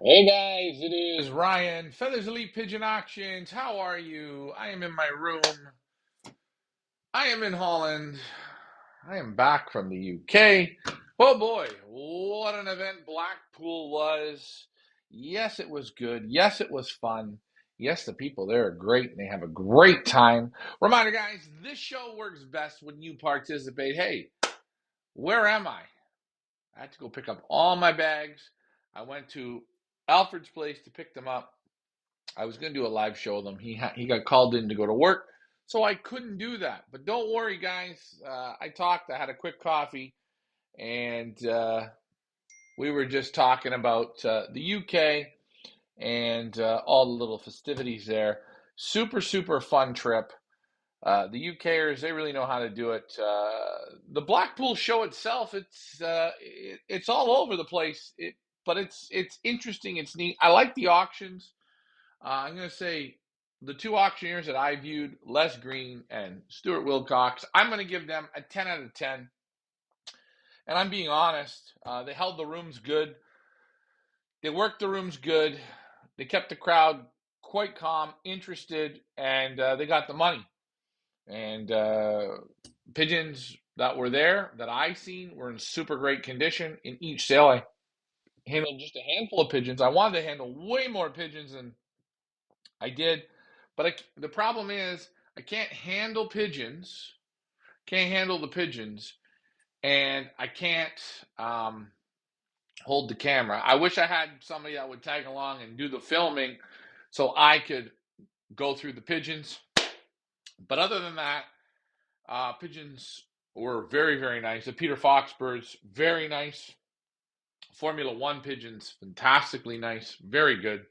Hey guys, it is Ryan, Feathers Elite Pigeon Auctions. How are you? I am in my room. I am in Holland. I am back from the UK. Oh boy, what an event Blackpool was. Yes, it was good. Yes, it was fun. Yes, the people there are great and they have a great time. Reminder, guys, this show works best when you participate. Hey, where am I? I had to go pick up all my bags. I went to Alfred's place to pick them up. I was going to do a live show with him. He got called in to go to work, so I couldn't do that. But don't worry, guys. I talked. I had a quick coffee, and we were just talking about the UK and all the little festivities there. Super, super fun trip. The UKers, they really know how to do it. The Blackpool show itself, it's all over the place. But it's interesting. It's neat. I like the auctions. I'm going to say the two auctioneers that I viewed, Les Green and Stuart Wilcox, I'm going to give them a 10 out of 10. And I'm being honest. They held the rooms good. They worked the rooms good. They kept the crowd quite calm, interested, and they got the money. And pigeons that were there that I seen were in super great condition. In each sale, I handled just a handful of pigeons. I wanted to handle way more pigeons than I did, but the problem is I can't handle pigeons. Can't handle the pigeons, and I can't hold the camera. I wish I had somebody that would tag along and do the filming, so I could go through the pigeons. But other than that, pigeons were very, very nice. The Peter Fox birds, very nice. Formula One pigeons, fantastically nice, very good.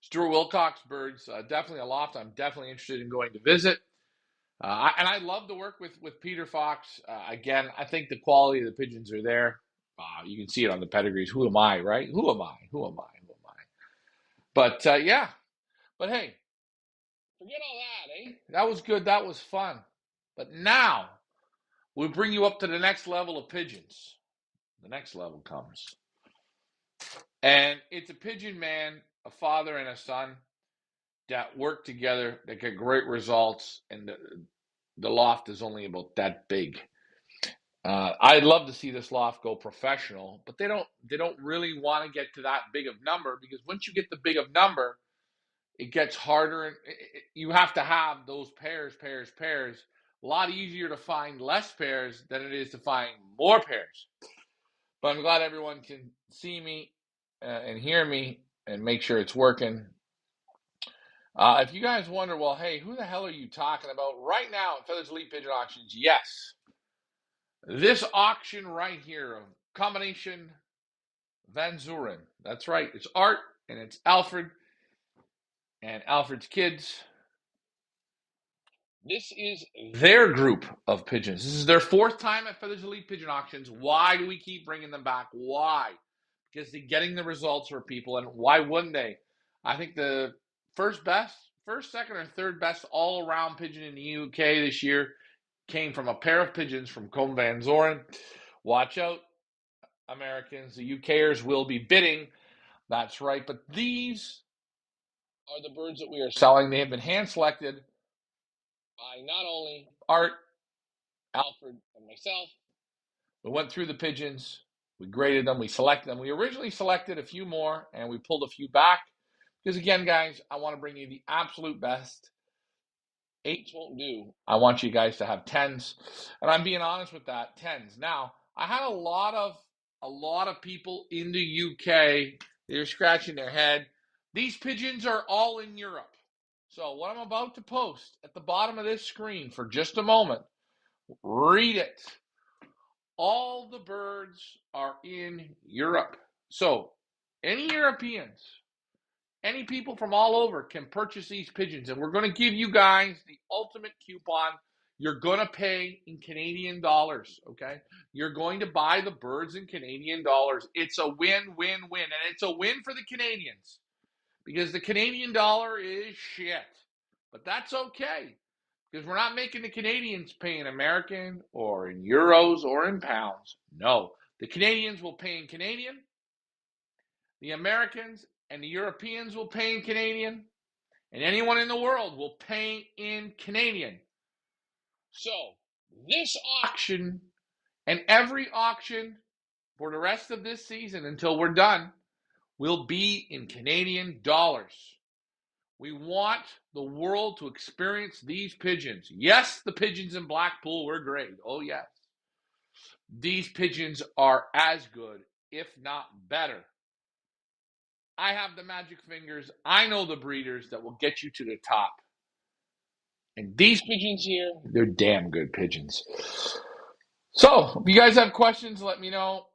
Stuart Wilcox birds, definitely a loft I'm definitely interested in going to visit. And I love to work with Peter Fox. Again, I think the quality of the pigeons are there. You can see it on the pedigrees. Who am I, right? Who am I? Who am I? Who am I? But yeah. But hey, forget all that, eh? That was good. That was fun. But now we'll bring you up to the next level of pigeons. The next level comes, and it's a pigeon man, a father and a son that work together. That get great results, and the loft is only about that big. I'd love to see this loft go professional, but they don't really want to get to that big of number because once you get the big of number, it gets harder and you have to have those pairs. A lot easier to find less pairs than it is to find more pairs. But I'm glad everyone can see me and hear me and make sure it's working. If you guys wonder, well, hey, who the hell are you talking about right now at Feathers Elite Pigeon Auctions? Yes, this auction right here of combination Van Zuren. That's right. It's Art and it's Alfred and Alfred's kids. This is their group of pigeons. This is their fourth time at Feathers Elite Pigeon Auctions. Why do we keep bringing them back? Why? Because they're getting the results for people, and why wouldn't they? I think the first, second, or third best all-around pigeon in the UK this year came from a pair of pigeons from Combe Van Zoren. Watch out, Americans. The UKers will be bidding. That's right. But these are the birds that we are selling. They have been hand selected by not only Art, Alfred, and myself. We went through the pigeons. We graded them. We selected them. We originally selected a few more, and we pulled a few back. Because again, guys, I want to bring you the absolute best. Eights won't do. I want you guys to have tens, and I'm being honest with that. Tens. Now, I had a lot of people in the UK. They're scratching their head. These pigeons are all in Europe. So what I'm about to post at the bottom of this screen for just a moment, read it. All the birds are in Europe. So any Europeans, any people from all over can purchase these pigeons. And we're going to give you guys the ultimate coupon. You're going to pay in Canadian dollars, okay? You're going to buy the birds in Canadian dollars. It's a win-win-win. And it's a win for the Canadians because the Canadian dollar is shit. But that's okay because we're not making the Canadians pay in American or in euros or in pounds. No, the Canadians will pay in Canadian. The Americans and the Europeans will pay in Canadian, and anyone in the world will pay in Canadian. So this auction and every auction for the rest of this season until we're done will be in Canadian dollars. We want the world to experience these pigeons. Yes, the pigeons in Blackpool were great. Oh, yes. These pigeons are as good, if not better. I have the magic fingers. I know the breeders that will get you to the top. And these pigeons here, they're damn good pigeons. So, if you guys have questions, let me know.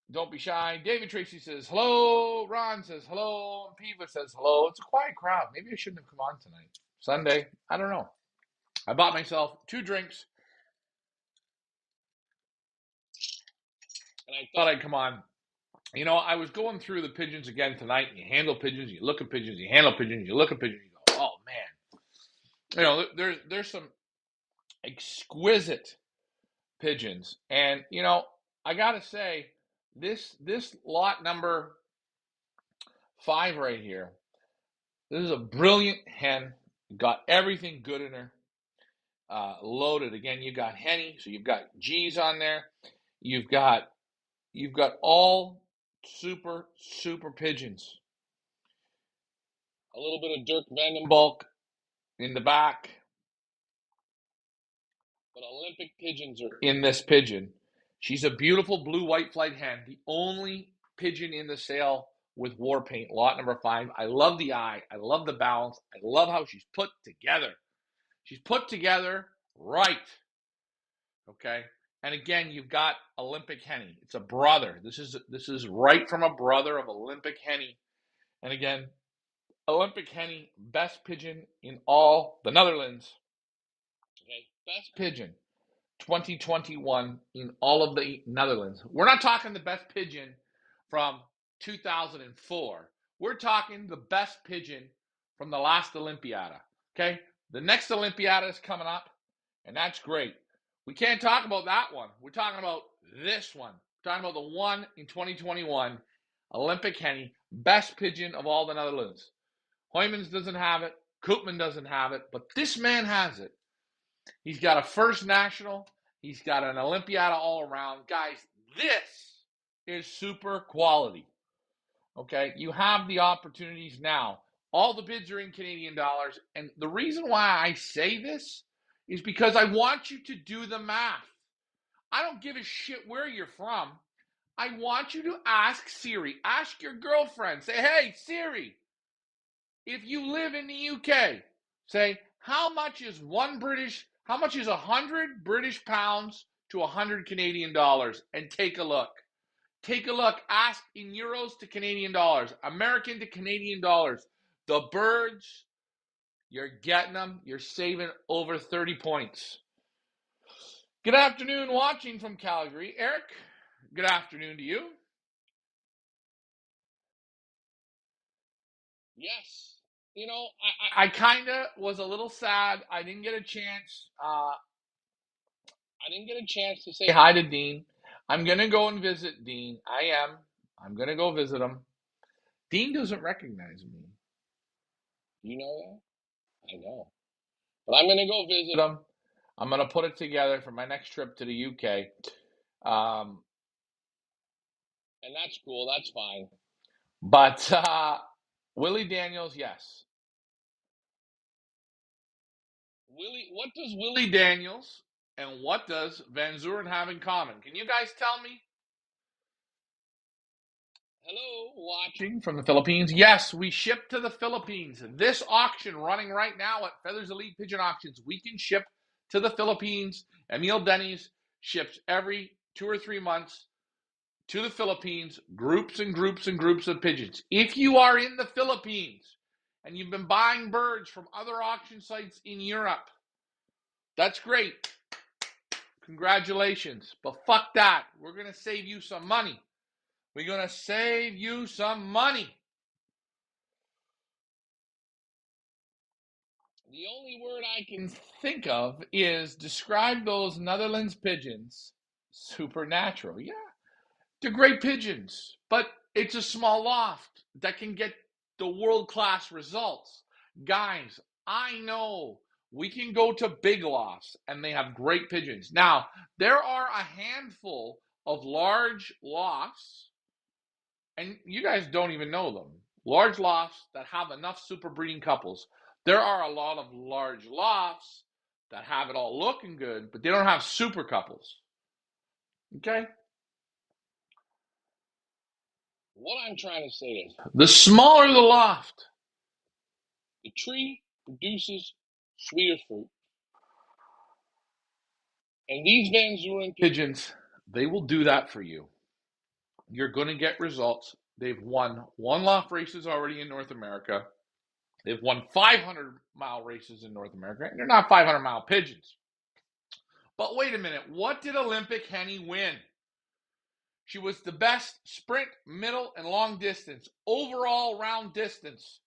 Don't be shy. David Tracy says hello. Ron says hello. And Piva says hello. It's a quiet crowd. Maybe I shouldn't have come on tonight. Sunday. I don't know. I bought myself 2 drinks. And I thought I'd come on. You know, I was going through the pigeons again tonight. You handle pigeons. You look at pigeons. You handle pigeons. You look at pigeons. You go, oh, man. You know, there's some exquisite pigeons. And, you know, I got to say, this lot number 5 right here, this is a brilliant hen. Got everything good in her. Loaded. Again, you got henny, so you've got G's on there. You've got all super pigeons. A little bit of Dirk Vandenbalk in the back. But Olympic pigeons are in this pigeon. She's a beautiful blue-white flight hen. The only pigeon in the sale with war paint, lot number 5. I love the eye. I love the balance. I love how she's put together. She's put together right. Okay? And again, you've got Olympic Henny. It's a brother. This is right from a brother of Olympic Henny. And again, Olympic Henny, best pigeon in all the Netherlands. Okay, best pigeon 2021 in all of the Netherlands. We're not talking the best pigeon from 2004. We're talking the best pigeon from the last Olympiada. Okay? The next Olympiada is coming up, and that's great. We can't talk about that one. We're talking about this one. We're talking about the one in 2021, Olympic Henny, best pigeon of all the Netherlands. Hoymans doesn't have it. Koopman doesn't have it. But this man has it. He's got a first national. He's got an Olympiada all around. Guys, this is super quality. Okay? You have the opportunities now. All the bids are in Canadian dollars. And the reason why I say this is because I want you to do the math. I don't give a shit where you're from. I want you to ask Siri. Ask your girlfriend. Say, hey, Siri, if you live in the UK, say, how much is 100 British pounds to 100 Canadian dollars? And take a look. Take a look. Ask in euros to Canadian dollars, American to Canadian dollars. The birds, you're getting them. You're saving over 30 points. Good afternoon, watching from Calgary. Eric, good afternoon to you. Yes. You know, I kind of was a little sad. I didn't get a chance. To say hi to Dean. I'm going to go and visit Dean. I am. I'm going to go visit him. Dean doesn't recognize me. You know that? I know. But I'm going to go visit him. I'm going to put it together for my next trip to the UK. And that's cool. That's fine. But Willie Daniels, yes. What does Willie Daniels and what does Van Zuren have in common? Can you guys tell me? Hello, watching from the Philippines. Yes, we ship to the Philippines. This auction running right now at Feathers Elite Pigeon Auctions, we can ship to the Philippines. Emil Denny's ships every 2 or 3 months to the Philippines, groups and groups and groups of pigeons. If you are in the Philippines and you've been buying birds from other auction sites in Europe, that's great. Congratulations. But fuck that. We're going to save you some money. We're going to save you some money. The only word I can think of is describe those Netherlands pigeons. Supernatural. Yeah. They're great pigeons. But It's a small loft that can get the world-class results. Guys, I know we can go to big lofts and they have great pigeons. Now, there are a handful of large lofts, and you guys don't even know them. Large lofts that have enough super breeding couples. There are a lot of large lofts that have it all looking good, but they don't have super couples. Okay? What I'm trying to say is, the smaller the loft, the tree produces sweeter fruit. And these Van Zuren pigeons, they will do that for you. You're going to get results. They've won one loft races already in North America. They've won 500-mile races in North America. And they're not 500-mile pigeons. But wait a minute. What did Olympic Henny win? She was the best sprint, middle, and long distance, overall round distance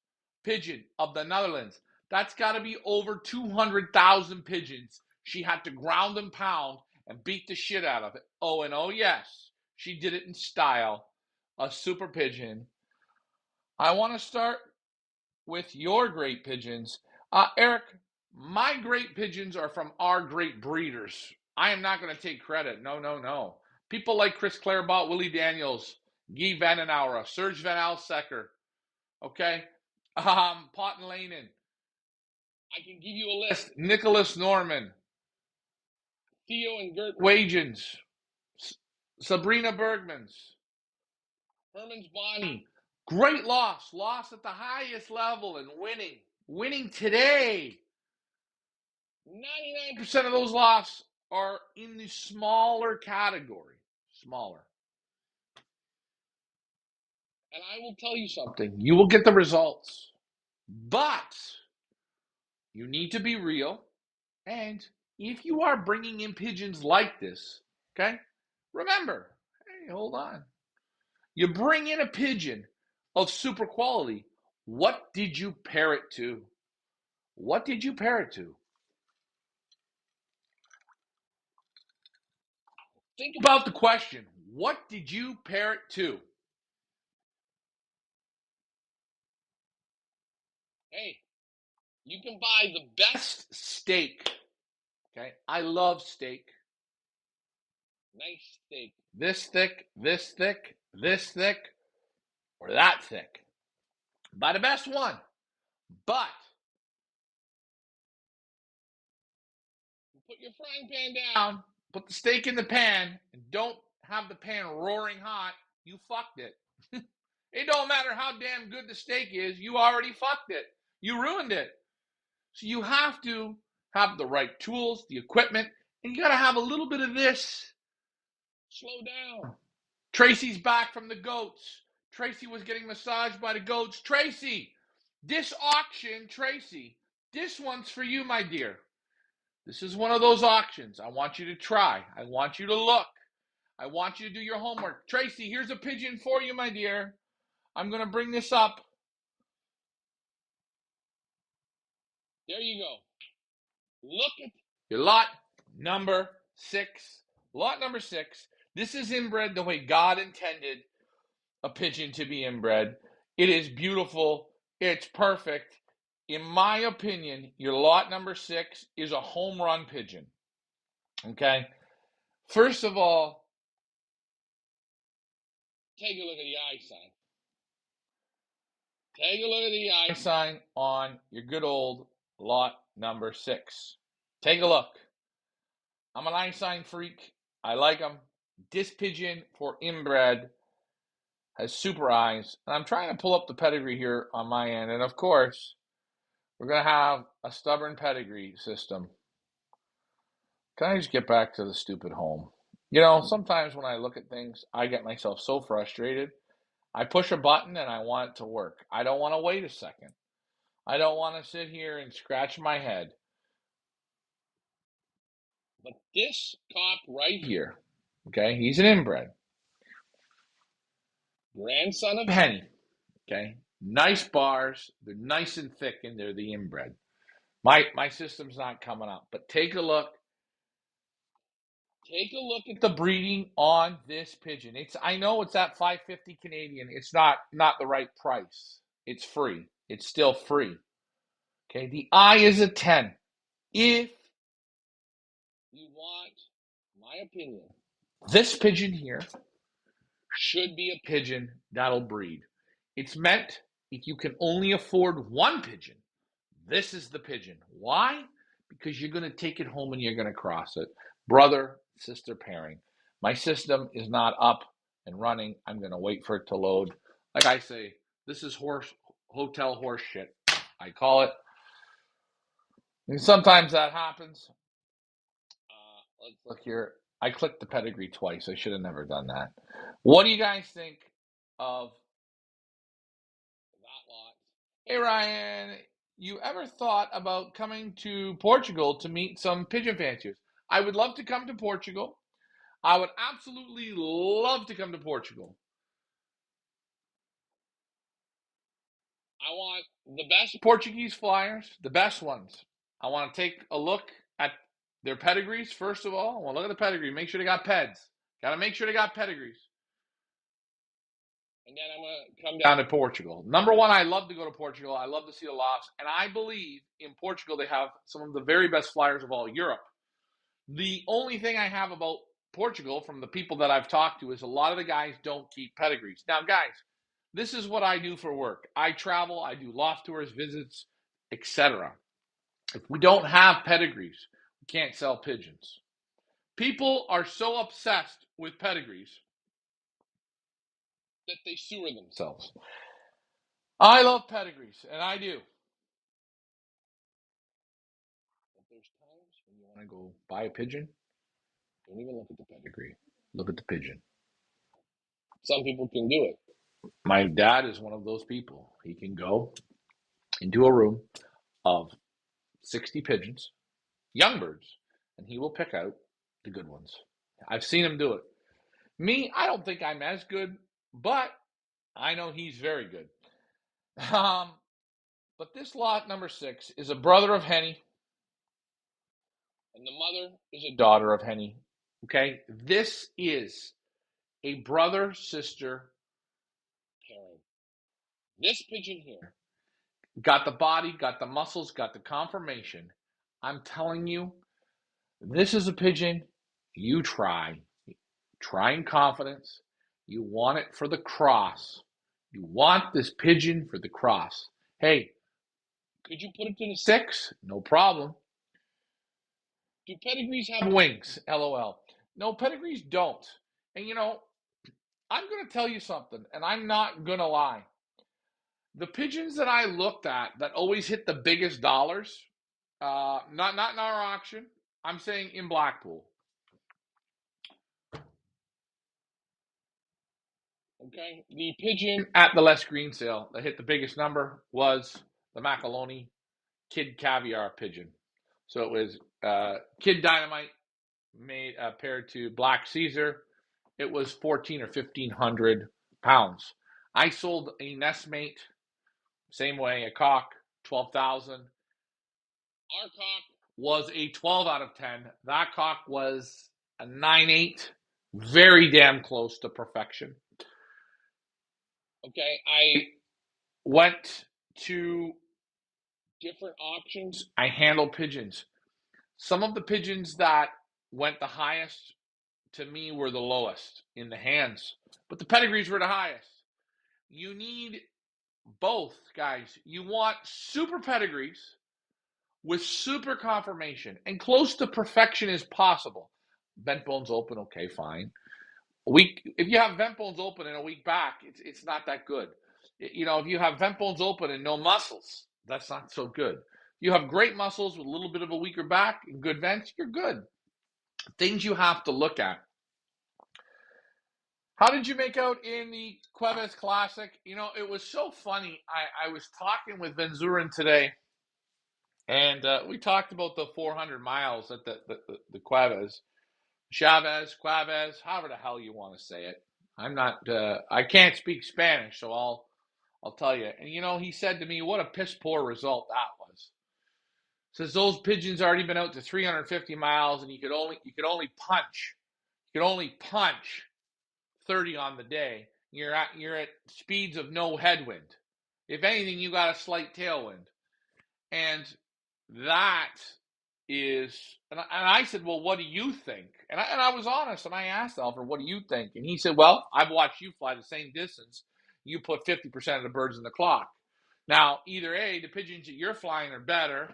pigeon of the Netherlands. That's got to be over 200,000 pigeons. She had to ground and pound and beat the shit out of it. Oh, and oh, yes, she did it in style. A super pigeon. I want to start with your great pigeons. Eric, my great pigeons are from our great breeders. I am not going to take credit. No, no, no. People like Chris Clairbault, Willie Daniels, Guy Vandenauer, Serge Van Alsecker, okay? Pot and Lanen. I can give you a list. Nicholas Norman, Theo and Gert Wagens, Sabrina Bergmans, Herman's Bonnie. Great loss at the highest level and winning today. 99% of those lofts are in the smaller category. Smaller. And I will tell you something. You will get the results. But you need to be real. And if you are bringing in pigeons like this, okay, remember, hey, hold on. You bring in a pigeon of super quality. What did you pair it to? What did you pair it to? Think about the question. What did you pair it to? Hey, you can buy the best steak. Okay, I love steak. Nice steak. This thick, this thick, this thick, or that thick. Buy the best one. But put your frying pan down, put the steak in the pan, and don't have the pan roaring hot. You fucked it. It don't matter how damn good the steak is, you already fucked it. You ruined it. So you have to have the right tools, the equipment, and you got to have a little bit of this. Slow down. Tracy's back from the goats. Tracy was getting massaged by the goats. Tracy, this auction, Tracy, this one's for you, my dear. This is one of those auctions. I want you to try. I want you to look. I want you to do your homework. Tracy, here's a pigeon for you, my dear. I'm going to bring this up. There you go. Look at your lot number 6. Lot number 6. This is inbred the way God intended a pigeon to be inbred. It is beautiful. It's perfect. In my opinion, your lot number 6 is a home run pigeon. Okay? First of all, take a look at the eye sign. Take a look at the eye sign on your good old lot number 6. Take a look. I'm an eye sign freak. I like them. This pigeon for inbred has super eyes. And I'm trying to pull up the pedigree here on my end. And of course, we're going to have a stubborn pedigree system. Can I just get back to the stupid home? You know, sometimes when I look at things, I get myself so frustrated. I push a button and I want it to work. I don't want to wait a second. I don't want to sit here and scratch my head. But this cop right here, okay, he's an inbred. Grandson of Henny, okay? Nice bars. They're nice and thick and they're the inbred. My system's not coming up, but take a look. Take a look at the breeding on this pigeon. I know it's at 550 Canadian. It's not the right price. It's free. It's still free. Okay, the eye is a 10. If you want my opinion, this pigeon here should be a pigeon that'll breed. It's meant if you can only afford one pigeon, this is the pigeon. Why? Because you're going to take it home and you're going to cross it. Brother, sister pairing. My system is not up and running. I'm going to wait for it to load. Like I say, this is hotel horse shit, I call it. And sometimes that happens. Let's look here. I clicked the pedigree twice. I should have never done that. What do you guys think of that lot? Hey, Ryan, you ever thought about coming to Portugal to meet some pigeon fanciers? I would love to come to Portugal. I would absolutely love to come to Portugal. I want the best Portuguese flyers, the best ones. I want to take a look at their pedigrees, first of all. I want to look at the pedigree, make sure they got peds. Got to make sure they got pedigrees. And then I'm going to come down to Portugal. Number one, I love to go to Portugal. I love to see the lofts. And I believe in Portugal they have some of the very best flyers of all Europe. The only thing I have about Portugal from the people that I've talked to is a lot of the guys don't keep pedigrees. Now, guys, this is what I do for work. I travel, I do loft tours, visits, etc. If we don't have pedigrees, we can't sell pigeons. People are so obsessed with pedigrees that they sewer themselves. I love pedigrees, and I do. But there's times when you want to go buy a pigeon, don't even look at the pedigree. Look at the pigeon. Some people can do it. My dad is one of those people. He can go into a room of 60 pigeons, young birds, and he will pick out the good ones. I've seen him do it. Me, I don't think I'm as good, but I know he's very good. But this lot number 6 is a brother of Henny, and the mother is a daughter of Henny. Okay, this is a brother-sister pairing. This pigeon here got the body, got the muscles, got the conformation. I'm telling you, this is a pigeon you try. Try in confidence. You want it for the cross. You want this pigeon for the cross. Hey, could you put it to the 6? No problem. Do pedigrees have wings? LOL. No, pedigrees don't. And you know, I'm going to tell you something, and I'm not going to lie. The pigeons that I looked at that always hit the biggest dollars, not in our auction, I'm saying in Blackpool. Okay, the pigeon at the Les Green sale that hit the biggest number was the Macaloni Kid Caviar pigeon. So it was Kid Dynamite made paired to Black Caesar. It was 14 or 1500 pounds. I sold a nestmate, same way, a cock, 12,000. Our cock was a 12 out of 10. That cock was a 9.8, very damn close to perfection. Okay, I went to different auctions. I handled pigeons. Some of the pigeons that went the highest to me were the lowest in the hands, but the pedigrees were the highest. You need both, guys. You want super pedigrees with super conformation and close to perfection as possible. Bent bones open, okay, fine. If you have vent bones open and a weak back, it's not that good. You know, if you have vent bones open and no muscles, that's not so good. You have great muscles with a little bit of a weaker back and good vents, you're good. Things you have to look at. How did you make out in the Cuevas Classic? You know, it was so funny. I was talking with Van Zuren today, and we talked about the 400 miles at the Cuevas. Chavez, Cuevas, however the hell you want to say it. I'm not, I can't speak Spanish, so I'll tell you. And you know, he said to me, what a piss poor result that was. Says those pigeons already been out to 350 miles, and you could only punch 30 on the day. You're at speeds of no headwind. If anything, you got a slight tailwind, and that is. And I said, well, what do you think? And I was honest, and I asked Alfred, what do you think? And he said, well, I've watched you fly the same distance. You put 50% of the birds in the clock. Now, either A, the pigeons that you're flying are better,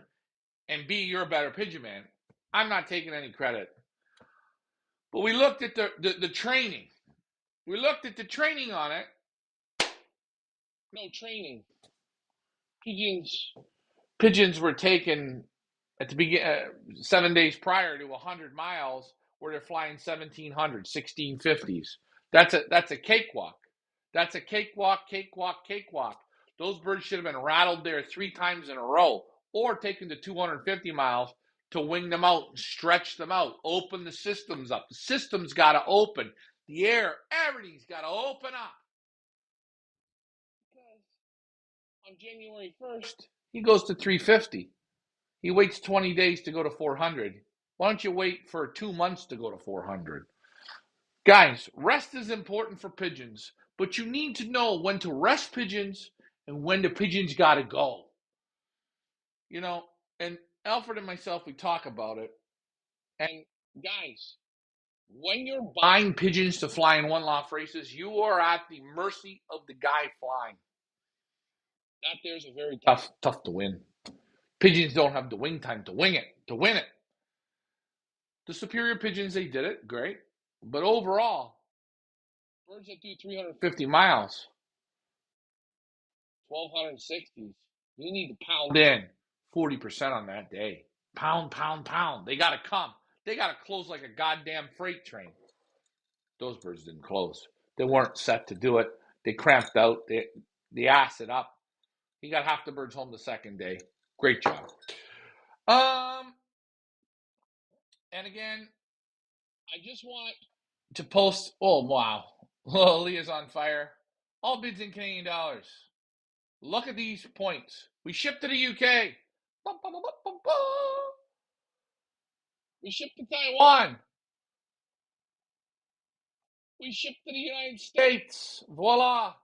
and B, you're a better pigeon man. I'm not taking any credit. But we looked at the training. We looked at the training on it. No training. Pigeons were taken at the beginning 7 days prior to 100 miles, where they're flying 1700, 1650s. That's a cakewalk. That's a cakewalk. Those birds should have been rattled there 3 times in a row, or taken to 250 miles to wing them out and stretch them out, open the systems up. The system's got to open. The air, everything's got to open up. Because on January 1st, he goes to 350. He waits 20 days to go to 400. Why don't you wait for 2 months to go to 400? Guys, rest is important for pigeons, but you need to know when to rest pigeons and when the pigeons got to go. And Alfred and myself, we talk about it. And guys, when you're buying pigeons to fly in one-off races, you are at the mercy of the guy flying. That there's a very tough to win. Pigeons don't have the wing time to win it. The superior pigeons, they did it, great. But overall, birds that do 350 miles, 1,260s, you need to pound in 40% on that day. Pound. They got to come. They got to close like a goddamn freight train. Those birds didn't close. They weren't set to do it. They cramped out. They assed it up. He got half the birds home the second day. Great job. And again, I just want to post. Oh, wow. Oh, Leah's on fire. All bids in Canadian dollars. Look at these points. We ship to the UK. We ship to Taiwan. We ship to the United States. Voila.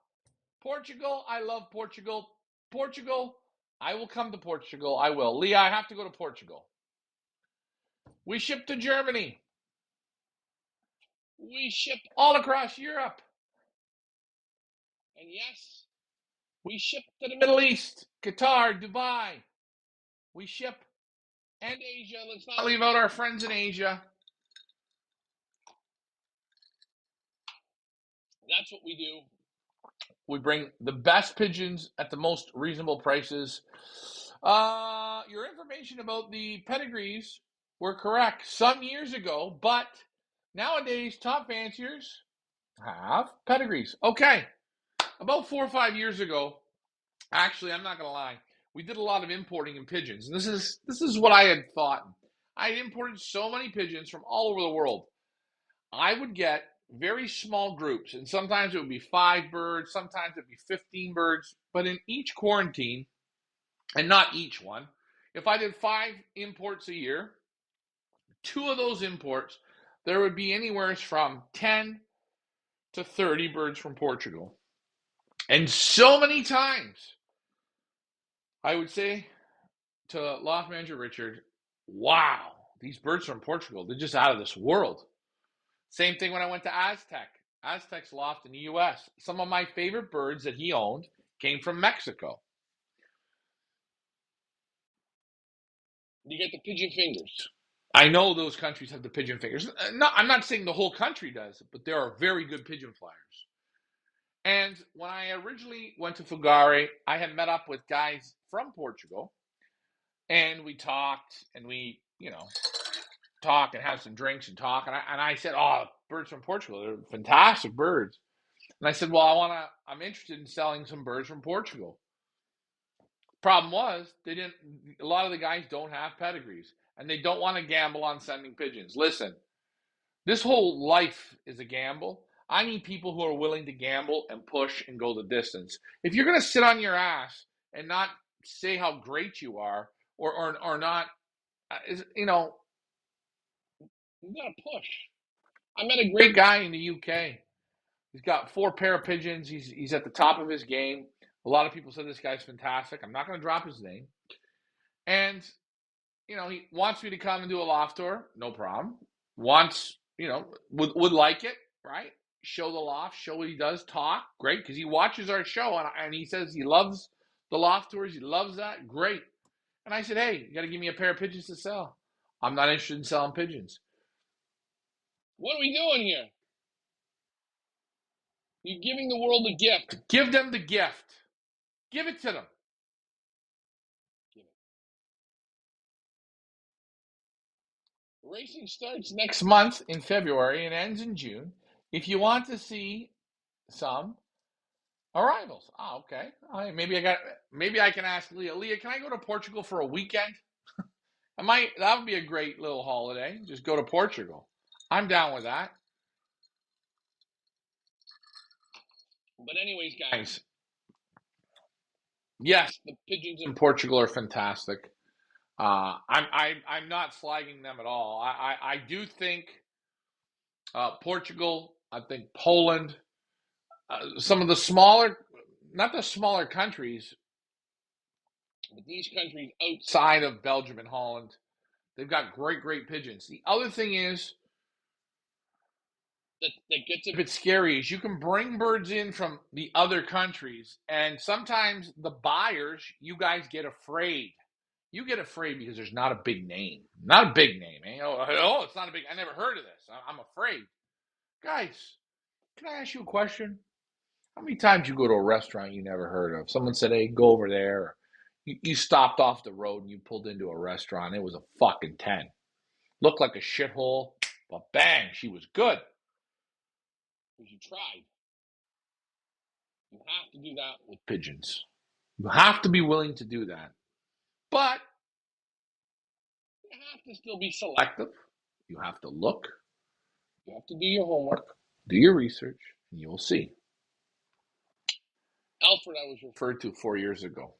Portugal. I love Portugal. Portugal. I will come to Portugal. I will. Leah, I have to go to Portugal. We ship to Germany. We ship all across Europe. And yes, we ship to the Middle East, Qatar, Dubai. We ship, and Asia. Let's not leave out our friends in Asia. That's what we do. We bring the best pigeons at the most reasonable prices. Your information about the pedigrees were correct some years ago, but nowadays top fanciers have pedigrees. Okay, about 4 or 5 years ago, actually, I'm not going to lie, we did a lot of importing in pigeons. And this is what I had thought. I had imported so many pigeons from all over the world. I would get very small groups, and sometimes it would be 5 birds, sometimes it would be 15 birds. But in each quarantine, and not each one, if I did 5 imports a year, 2 of those imports, there would be anywhere from 10 to 30 birds from Portugal. And so many times, I would say to loft manager Richard, wow, these birds from Portugal, they're just out of this world. Same thing when I went to Aztec's loft in the U.S. Some of my favorite birds that he owned came from Mexico. You get the pigeon fingers. I know those countries have the pigeon fingers. No, I'm not saying the whole country does, but there are very good pigeon flyers. And when I originally went to Fugare, I had met up with guys from Portugal, and we talked, and we, talk and have some drinks and talk. And I said, oh, birds from Portugal, they're fantastic birds. And I said, well, I'm interested in selling some birds from Portugal. Problem was, a lot of the guys don't have pedigrees, and they don't want to gamble on sending pigeons. Listen, this whole life is a gamble. I need people who are willing to gamble and push and go the distance. If you're going to sit on your ass and not say how great you are, or not. You got to push. I met a great guy in the UK. He's got 4 pair of pigeons. He's at the top of his game. A lot of people said this guy's fantastic. I'm not going to drop his name. And he wants me to come and do a loft tour. No problem. Wants, would like it, right? Show the loft, show what he does, talk. Great, because he watches our show and he says he loves the loft tours. He loves that. Great. And I said, hey, you got to give me a pair of pigeons to sell. I'm not interested in selling pigeons. What are we doing here? You're giving the world a gift. Give them the gift. Give it to them. Give it. Racing starts next month in February and ends in June. If you want to see some arrivals, okay. Maybe I can ask Leah. Leah, can I go to Portugal for a weekend? That would be a great little holiday. Just go to Portugal. I'm down with that. But anyways, guys, yes, the pigeons in Portugal are fantastic. I'm not slagging them at all. I do think Portugal. I think Poland. Some of the smaller, not the smaller countries, but these countries outside of Belgium and Holland, they've got great pigeons. The other thing is that gets a bit scary is you can bring birds in from the other countries, and sometimes the buyers, you guys get afraid. You get afraid because there's not a big name. Not a big name. Eh? Oh, it's not a big. I never heard of this. I'm afraid. Guys, can I ask you a question? How many times you go to a restaurant you never heard of? Someone said, hey, go over there. Or you stopped off the road and you pulled into a restaurant. It was a fucking 10. Looked like a shithole, but bang, she was good. Because you tried. You have to do that with pigeons. You have to be willing to do that. But you have to still be selective. You have to look. You have to do your homework. Do your research, and you will see. Alfred, I was referred to 4 years ago.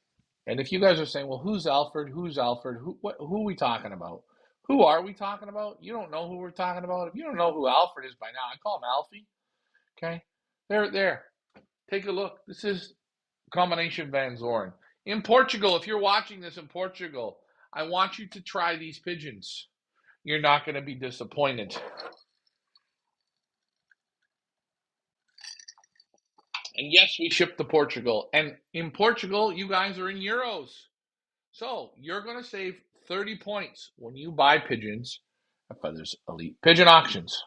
And if you guys are saying, well, who's Alfred? Who's Alfred? Who are we talking about? Who are we talking about? You don't know who we're talking about. If you don't know who Alfred is by now, I call him Alfie. Okay? There. Take a look. This is combination Van Zorn. In Portugal, if you're watching this in Portugal, I want you to try these pigeons. You're not going to be disappointed. And yes, we ship to Portugal. And in Portugal, you guys are in euros. So you're going to save 30 points when you buy pigeons at Feathers Elite Pigeon Auctions.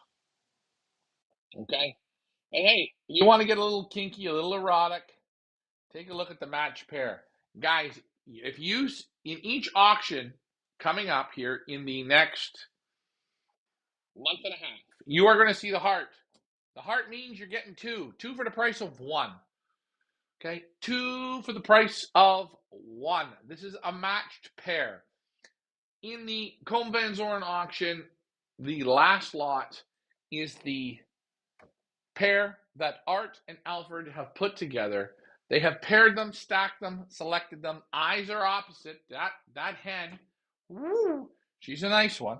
Okay? And hey, you want to get a little kinky, a little erotic, take a look at the match pair. Guys, if you, in each auction coming up here in the next month and a half, you are going to see the heart. The heart means you're getting two for the price of one. Okay, 2 for the price of 1. This is a matched pair. In the Combe Van Zorn auction, the last lot is the pair that Art and Alfred have put together. They have paired them, stacked them, selected them. Eyes are opposite. That hen, woo, she's a nice one.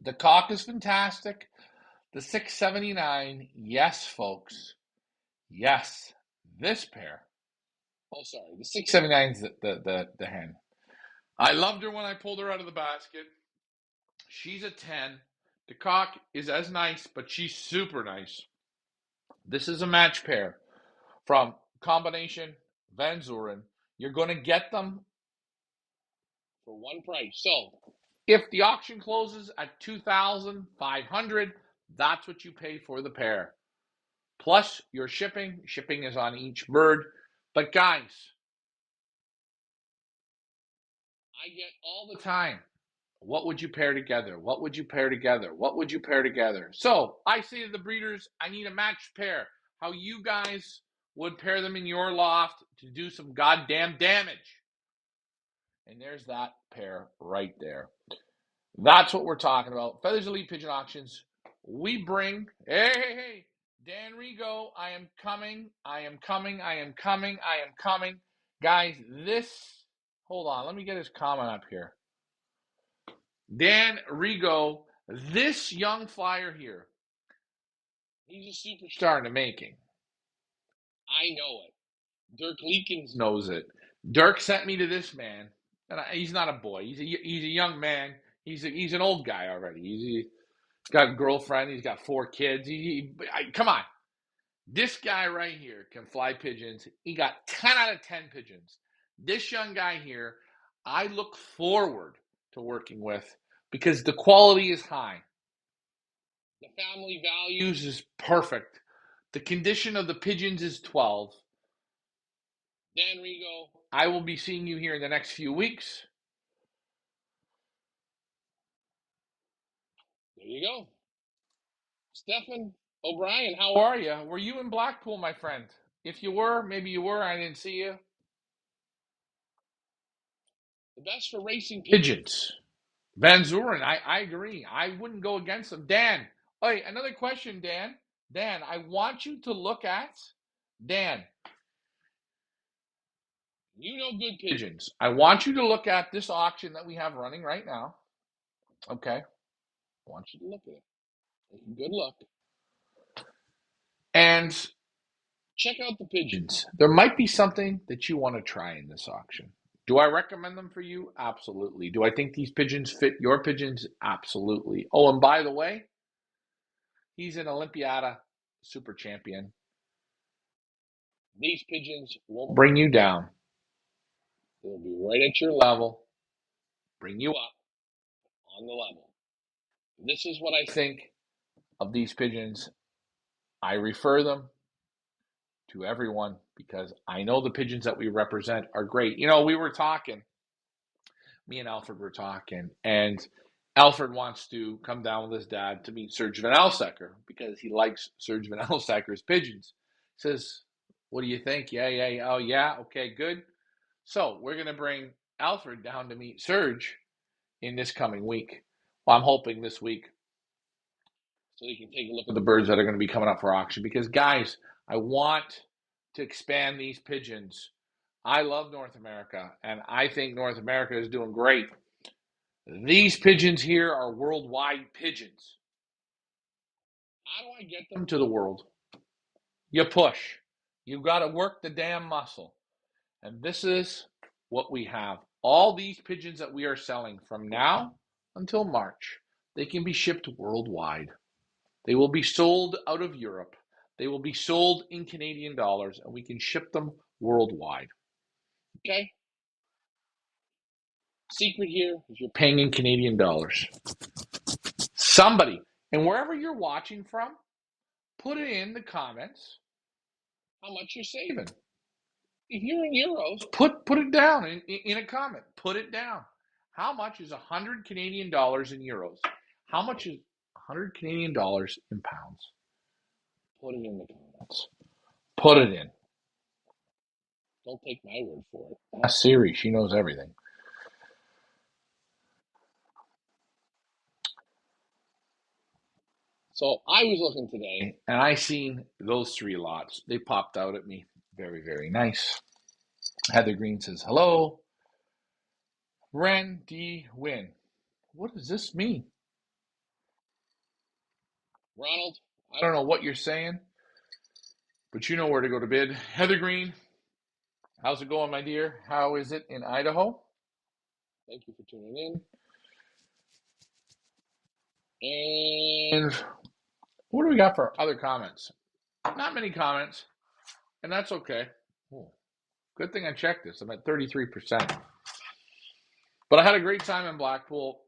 The cock is fantastic. The 679, yes, folks. Yes, this pair. Oh, sorry. The 679 is the hen. I loved her when I pulled her out of the basket. She's a 10. The cock is as nice, but she's super nice. This is a match pair from Combination Van Zuren. You're going to get them for one price. So if the auction closes at $2,500, that's what you pay for the pair. Plus your shipping. Shipping is on each bird. But guys, I get all the time, what would you pair together? What would you pair together? What would you pair together? So I say to the breeders, I need a matched pair. How you guys would pair them in your loft to do some goddamn damage. And there's that pair right there. That's what we're talking about. Feathers Elite Pigeon Auctions. We bring, hey, Dan Rigo, I am coming. Guys, this Hold on, let me get his comment up here. Dan Rigo, this young flyer here, he's a superstar in the making. I know it. Dirk Leekins knows it. Dirk sent me to this man, and he's not a boy. He's a young man. He's an old guy already. He's got a girlfriend. He's got 4 kids. Come on. This guy right here can fly pigeons. He got 10 out of 10 pigeons. This young guy here, I look forward to working with because the quality is high. The family values is perfect. The condition of the pigeons is 12. Dan Rigo, I will be seeing you here in the next few weeks. There you go. Stephen O'Brien, how are you? Were you in Blackpool, my friend? If you were, maybe you were, I didn't see you. The best for racing pigeons. Van Zuren, I agree. I wouldn't go against them. Dan, hey, another question, Dan. Dan, I want you to look at, Dan, you know good pigeons. I want you to look at this auction that we have running right now. Okay? I want you to look at it. Take a good look. And check out the pigeons. There might be something that you want to try in this auction. Do I recommend them for you? Absolutely. Do I think these pigeons fit your pigeons? Absolutely. Oh, and by the way, he's an Olympiada super champion. These pigeons won't bring you down. They'll be right at your level, bring you up on the level. This is what I think of these pigeons. I refer them to everyone because I know the pigeons that we represent are great. You know, we were talking, me and Alfred were talking, and Alfred wants to come down with his dad to meet Serge Van Alsecker because he likes Serge Van Alsecker's pigeons. He says, what do you think? Yeah. Oh, yeah. Okay, good. So we're going to bring Alfred down to meet Serge in this coming week. Well, I'm hoping this week so you can take a look at the birds that are going to be coming up for auction because, guys, I want to expand these pigeons. I love North America, and I think North America is doing great. These pigeons here are worldwide pigeons. How do I get them to the world? You push. You got to work the damn muscle. And this is what we have. All these pigeons that we are selling from now until March, they can be shipped worldwide. They will be sold out of Europe. They will be sold in Canadian dollars, and we can ship them worldwide. Okay? Secret here is you're paying in Canadian dollars. Somebody, and wherever you're watching from, put it in the comments how much you're saving. If you're in euros, put it down in a comment. Put it down. How much is 100 Canadian dollars in euros? How much is 100 Canadian dollars in pounds? Put it in the comments. Put it in. Don't take my word for it. Ask Siri. She knows everything. So I was looking today, and I seen those 3 lots. They popped out at me. Very, very nice. Heather Green says, hello. Ren D. Win. What does this mean? Ronald, I don't know what you're saying, but you know where to go to bid. Heather Green, how's it going, my dear? How is it in Idaho? Thank you for tuning in. And what do we got for other comments? Not many comments, and that's okay. Ooh, good thing I checked this. I'm at 33%. But I had a great time in Blackpool.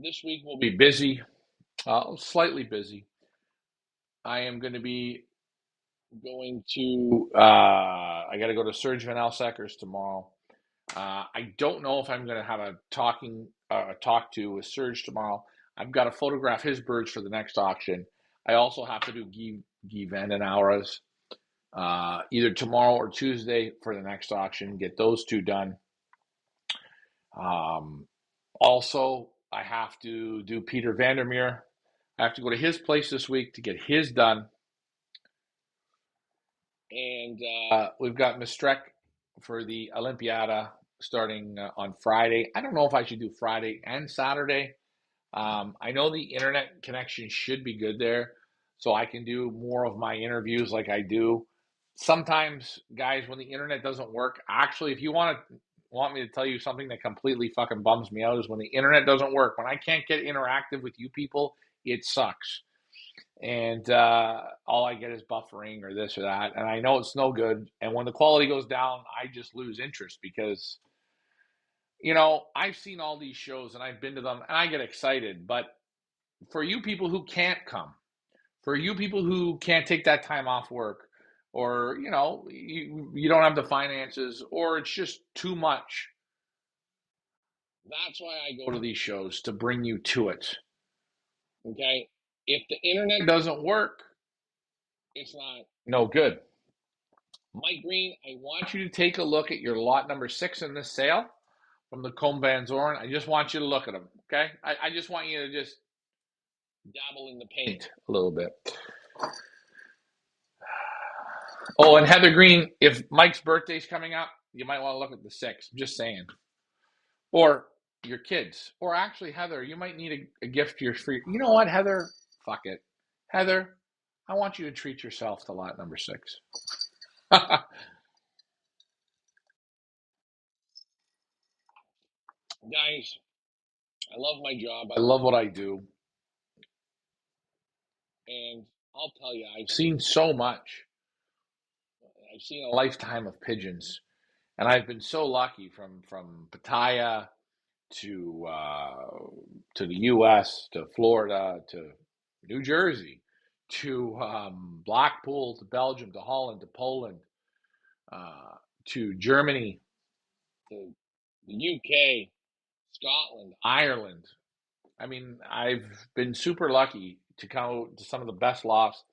This week will be busy, slightly busy. I am going to be going to, I got to go to Serge Van Alsecker's tomorrow. I don't know if I'm going to have a talk to with Serge tomorrow. I've got to photograph his birds for the next auction. I also have to do Guy Vandenauer's either tomorrow or Tuesday for the next auction, get those 2 done. Also, I have to do Peter Vandermeer. I have to go to his place this week to get his done. And we've got Mistrek for the Olympiada starting on Friday. I don't know if I should do Friday and Saturday. I know the internet connection should be good there, so I can do more of my interviews like I do. Sometimes, guys, when the internet doesn't work, actually, if you want me to tell you something that completely fucking bums me out, is when the internet doesn't work. When I can't get interactive with you people, it sucks. And all I get is buffering or this or that, and I know it's no good. And when the quality goes down, I just lose interest because I've seen all these shows and I've been to them and I get excited. But for you people who can't come, for you people who can't take that time off work, or you don't have the finances, or it's just too much, that's why I go to these shows, to bring you to it. Okay? If the internet doesn't work, it's not no good. Mike Green, I want you to take a look at your lot number 6 in this sale from the Combe Van Zoren. I just want you to look at them, okay? I just want you to just dabble in the paint a little bit. Oh, and Heather Green, if Mike's birthday's coming up, you might want to look at the 6. I'm just saying. Or your kids. Or actually, Heather, you might need a gift for your free. You know what, Heather? Fuck it. Heather, I want you to treat yourself to lot number 6. Guys, I love my job. I love what I do. And I'll tell you, I've seen so much. I've seen a lifetime of pigeons. And I've been so lucky from Pattaya to the U.S., to Florida, to New Jersey, to Blackpool, to Belgium, to Holland, to Poland, to Germany, to the U.K., Scotland, Ireland. I mean, I've been super lucky to come to some of the best lofts.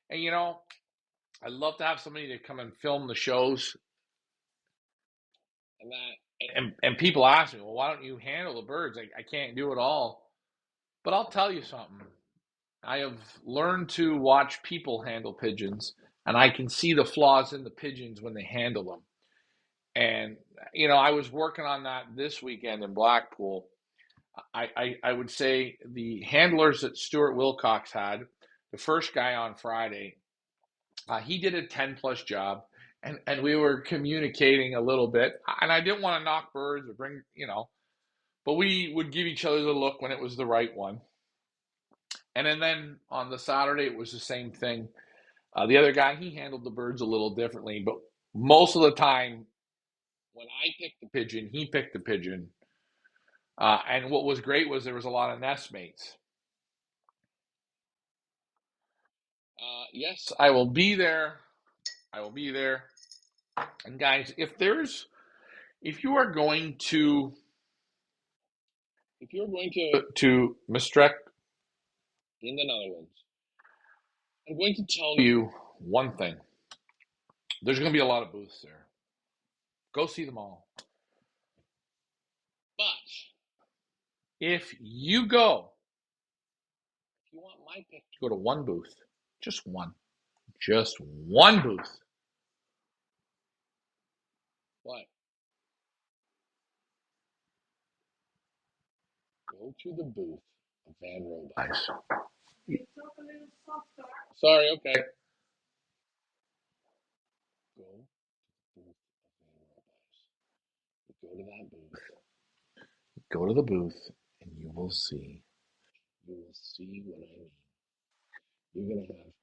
And I'd love to have somebody to come and film the shows and that. And people ask me, well, why don't you handle the birds? I can't do it all. But I'll tell you something. I have learned to watch people handle pigeons, and I can see the flaws in the pigeons when they handle them. And I was working on that this weekend in Blackpool. I would say the handlers that Stuart Wilcox had, the first guy on Friday, he did a 10 plus job, and we were communicating a little bit. And I didn't want to knock birds or but we would give each other the look when it was the right one. And then on the Saturday, it was the same thing. The other guy, he handled the birds a little differently, but most of the time, when I picked the pigeon, he picked the pigeon. And what was great was there was a lot of nest mates. Yes, I will be there. I will be there. And guys, if you are going to Maastricht in the Netherlands, I'm going to tell you one thing. There's going to be a lot of booths there. Go see them all. But if you want my pick to go to one booth, just one booth. What? Go to the booth of Van Robice. Sorry, okay. Go to the booth of Van Robice. Go to that booth. Go to the booth, and you will see. You will see what I mean. You're gonna have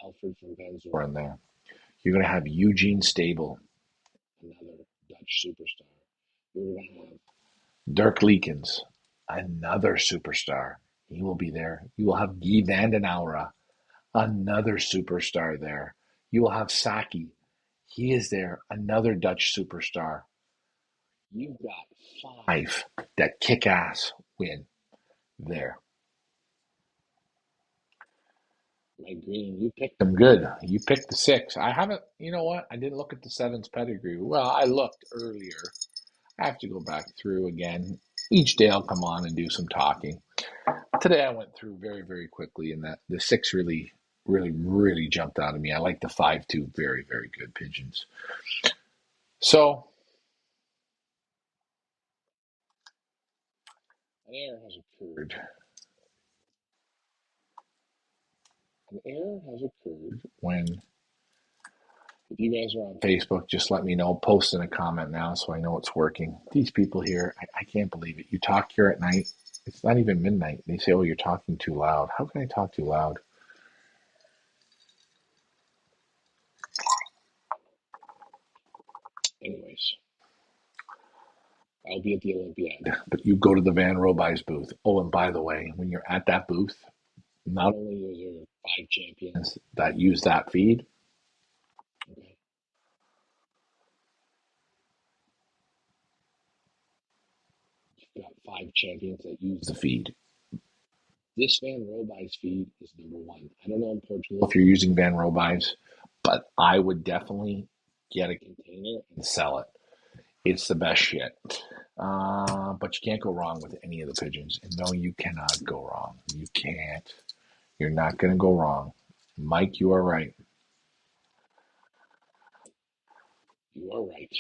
Alfred from Van Zoren there. You're gonna have Eugene Stable, another Dutch superstar. You're gonna have Dirk Leekens, another superstar. He will be there. You will have Guy Vandenauer, another superstar there. You will have Saki. He is there, another Dutch superstar. You've got 5 that kick ass win there. Mike Green, you picked them good. You picked the 6. I haven't, you know what? I didn't look at the 7's pedigree. Well, I looked earlier. I have to go back through again. Each day I'll come on and do some talking. Today I went through very, very quickly, and that the 6 really, really jumped out at me. I like the 5'2", very good pigeons. So an error has occurred. An error has occurred when, if you guys are on Facebook, just let me know. Post in a comment now so I know it's working. These people here, I can't believe it. You talk here at night. It's not even midnight. They say, oh, you're talking too loud. How can I talk too loud? Anyways, I'll be at the Olympiad. But you go to the Van Roby's booth. Oh, and by the way, when you're at that booth, not only is there 5 champions that use that feed, okay, you've got 5 champions that use the feed. This Van Roby's feed is #1. I don't know in Portugal if you're using Van Roby's, but I would definitely get a container and sell it. It's the best shit. But you can't go wrong with any of the pigeons. And no, you cannot go wrong. You can't. You're not going to go wrong. Mike, you are right. You are right.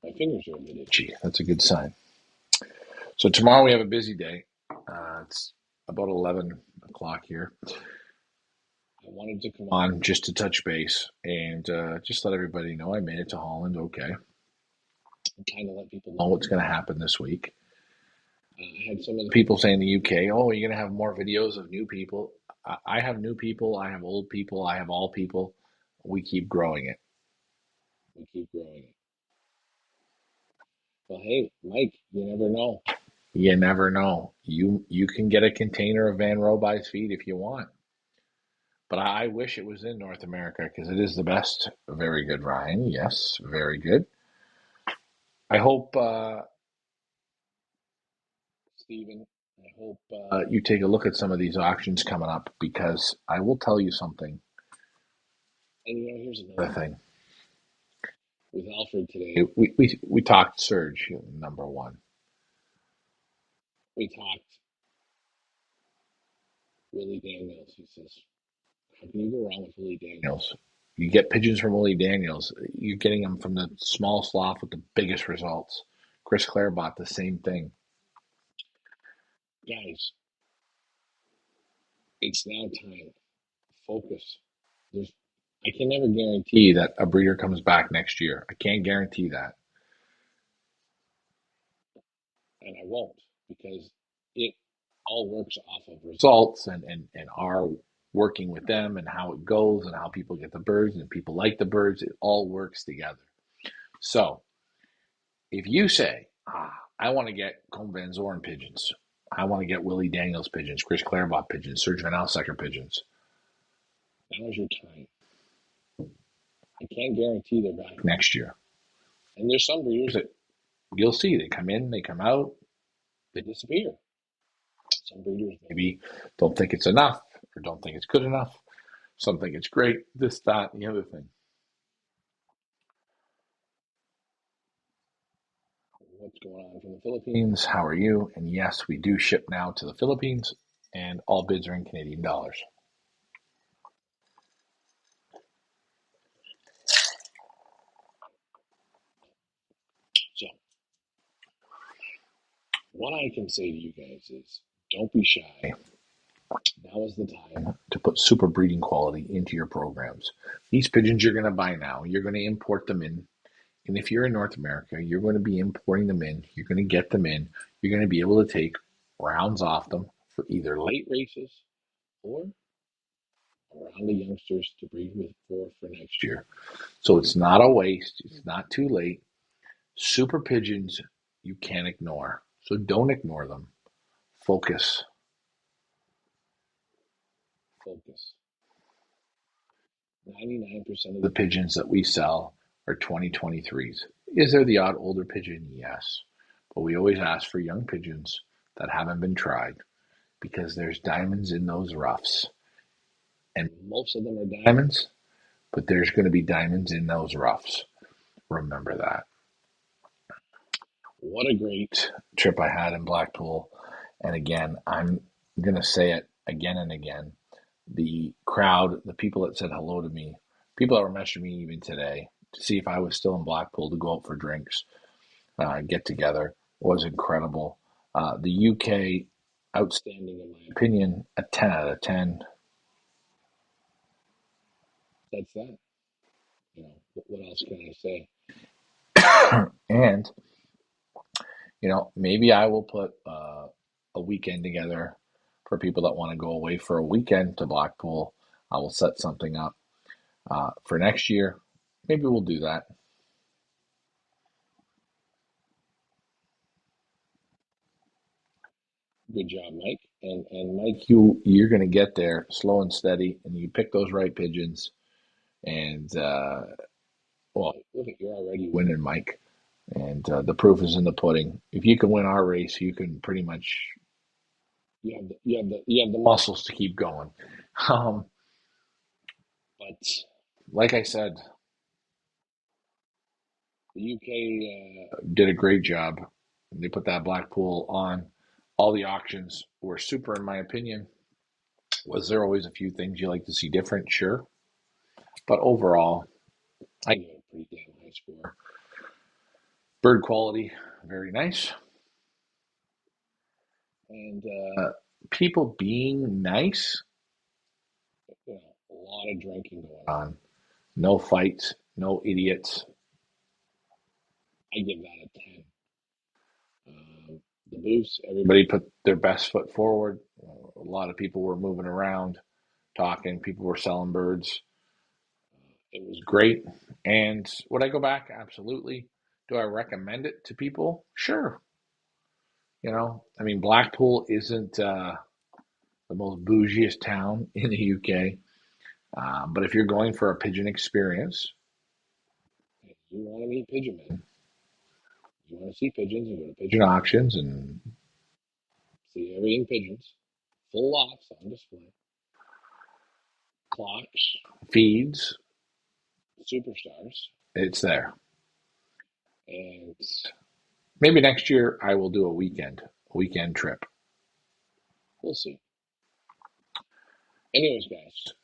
My fingers are a bit itchy. That's a good sign. So tomorrow we have a busy day. It's about 11 o'clock here. I wanted to come on just to touch base and just let everybody know I made it to Holland okay. And kind of let people know what's going to happen this week. I had some of the people saying in the UK, oh, you're going to have more videos of new people. I have new people. I have old people. I have all people. We keep growing it. We keep growing it. Well, hey, Mike, you never know. You never know. You can get a container of Van Roby's feed if you want. But I wish it was in North America because it is the best. Very good, Ryan. Yes, very good. I hope, Stephen, I hope you take a look at some of these auctions coming up because I will tell you something. And here's another thing. With Alfred today, we talked Surge, #1. We talked Willie Daniels. He says, how can you go wrong with Willie Daniels? You get pigeons from Willie Daniels. You're getting them from the small sloth with the biggest results. Chris Clare bought the same thing. Guys, it's now time. Focus. I can never guarantee that a breeder comes back next year. I can't guarantee that. And I won't because it all works off of results and our working with them and how it goes and how people get the birds and people like the birds. It all works together. So if you say, I want to get Combe Van Zoren pigeons, I want to get Willie Daniels pigeons, Chris Clarebot pigeons, Serge Van Alsecker pigeons, now is your time. I can't guarantee they're back next year. And there's some breeders that you'll see, they come in, they come out, they disappear. Some breeders maybe don't think it's enough or don't think it's good enough. Some think it's great, this, that, and the other thing. What's going on from the Philippines? How are you? And yes, we do ship now to the Philippines, and all bids are in Canadian dollars. So, what I can say to you guys is don't be shy. Now is the time to put super breeding quality into your programs. These pigeons you're going to buy now, you're going to import them in. And if you're in North America, you're going to be importing them in. You're going to get them in. You're going to be able to take rounds off them for either late races or around the youngsters to breed with for next year. So it's not a waste. It's not too late. Super pigeons you can't ignore. So don't ignore them. Focus. Focus. 99% of the pigeons that we sell are 2023s. Is there the odd older pigeon? Yes. But we always ask for young pigeons that haven't been tried because there's diamonds in those roughs. And most of them are diamonds, but there's going to be diamonds in those roughs. Remember that. What a great trip I had in Blackpool. And again, I'm going to say it again and again. The crowd, the people that said hello to me, people that were messaging me even today to see if I was still in Blackpool to go out for drinks, get together, was incredible. The UK, outstanding in my opinion, a 10 out of 10. That's that. You know, what else can I say? And, maybe I will put a weekend together for people that want to go away for a weekend to Blackpool. I will set something up for next year. Maybe we'll do that. Good job, Mike. And Mike, you're going to get there slow and steady, and you pick those right pigeons. And well, look at you're already winning, Mike. And the proof is in the pudding. If you can win our race, you can pretty much you have the muscles to keep going. Um, but like I said, the UK did a great job. They put that Blackpool on. All the auctions were super, in my opinion. Was there always a few things you like to see different? Sure. But overall, I give it a pretty damn high score. Bird quality, very nice. And people being nice, a lot of drinking going on. No fights, no idiots. I give that a 10. The booths, everybody put their best foot forward. A lot of people were moving around, talking. People were selling birds. It was great. And would I go back? Absolutely. Do I recommend it to people? Sure. I mean, Blackpool isn't the most bougiest town in the UK, but if you're going for a pigeon experience, you want to meet pigeon men, you want to see pigeons and go to pigeon auctions and see everything pigeons, full lots on display, clocks, feeds, superstars. It's there. And maybe next year I will do a weekend trip. We'll see. Anyways, guys,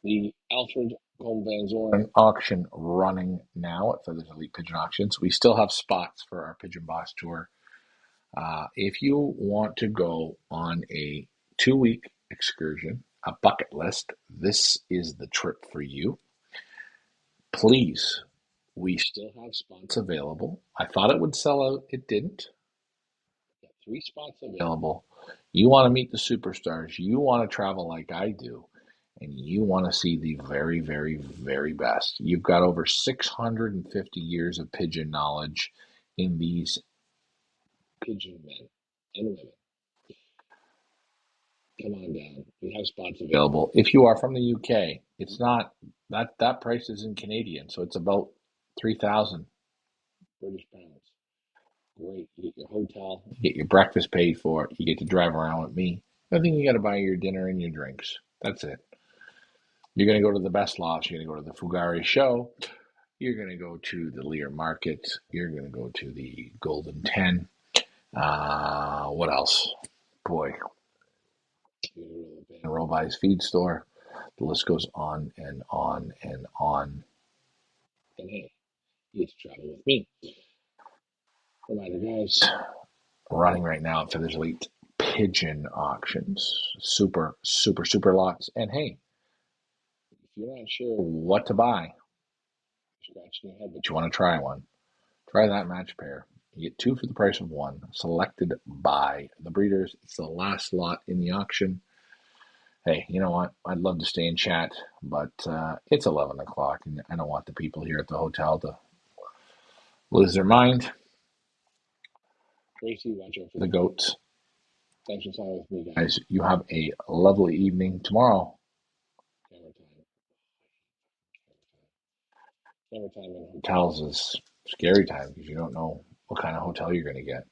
the Alfred Combe Van Zoren auction running now at Feathers Elite Pigeon Auctions. We still have spots for our Pigeon Boss Tour. If you want to go on a 2 week excursion, a bucket list, this is the trip for you. Please, we still have spots available. I thought it would sell out. It didn't. Got 3 spots available. You want to meet the superstars. You want to travel like I do. And you want to see the very, very, very best. You've got over 650 years of pigeon knowledge in these pigeon men and women. Come on down. We have spots available. If you are from the UK, it's not that price is in Canadian, so it's about 3,000 British pounds. Great. You get your hotel, you get your breakfast paid for, you get to drive around with me. I think you got to buy your dinner and your drinks. That's it. You're going to go to the best lofts. You're going to go to the Fugari show. You're going to go to the Lear Market. You're going to go to the Golden 10. What else? Boy, you're going to go to the Van Roby's feed store. The list goes on and on and on. And hey, you get to travel with me. Reminder, guys, running right now at Feathers Elite Pigeon Auctions. Super, super, super lots. And hey, if you're not sure what to buy, scratching your head, but you want to try one, try that match pair. You get two for the price of one, selected by the breeders. It's the last lot in the auction. Hey, you know what? I'd love to stay and chat, but it's 11 o'clock, and I don't want the people here at the hotel to lose their mind. Tracy, watch out for the goats. Thanks for flying with me, guys. You have a lovely evening tomorrow. Camera time. Camera time in hotels is scary time because you don't know what kind of hotel you're going to get.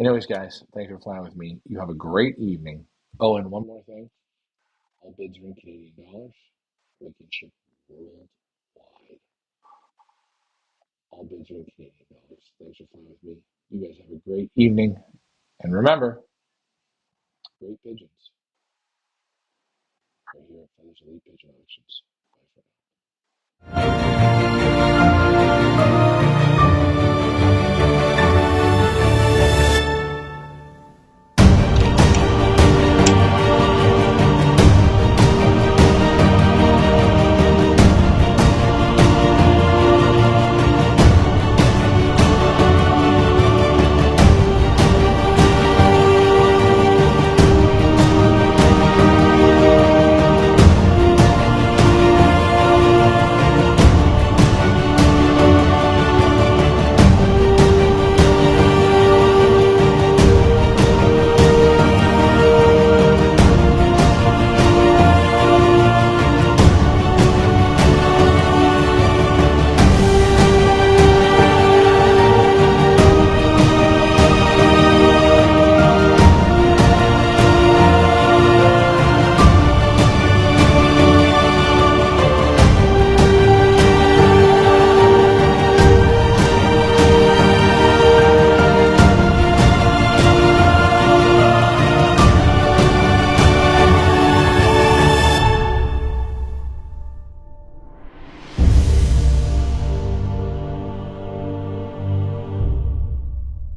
Anyways, guys, thanks for flying with me. You have a great evening. Oh, and one more thing. All bids are in Canadian dollars. We can ship worldwide. All bids are in Canadian dollars. Thanks for flying with me. You guys have a great evening. And remember, great pigeons right here at Feathers Elite Pigeon Auctions. Bye for now.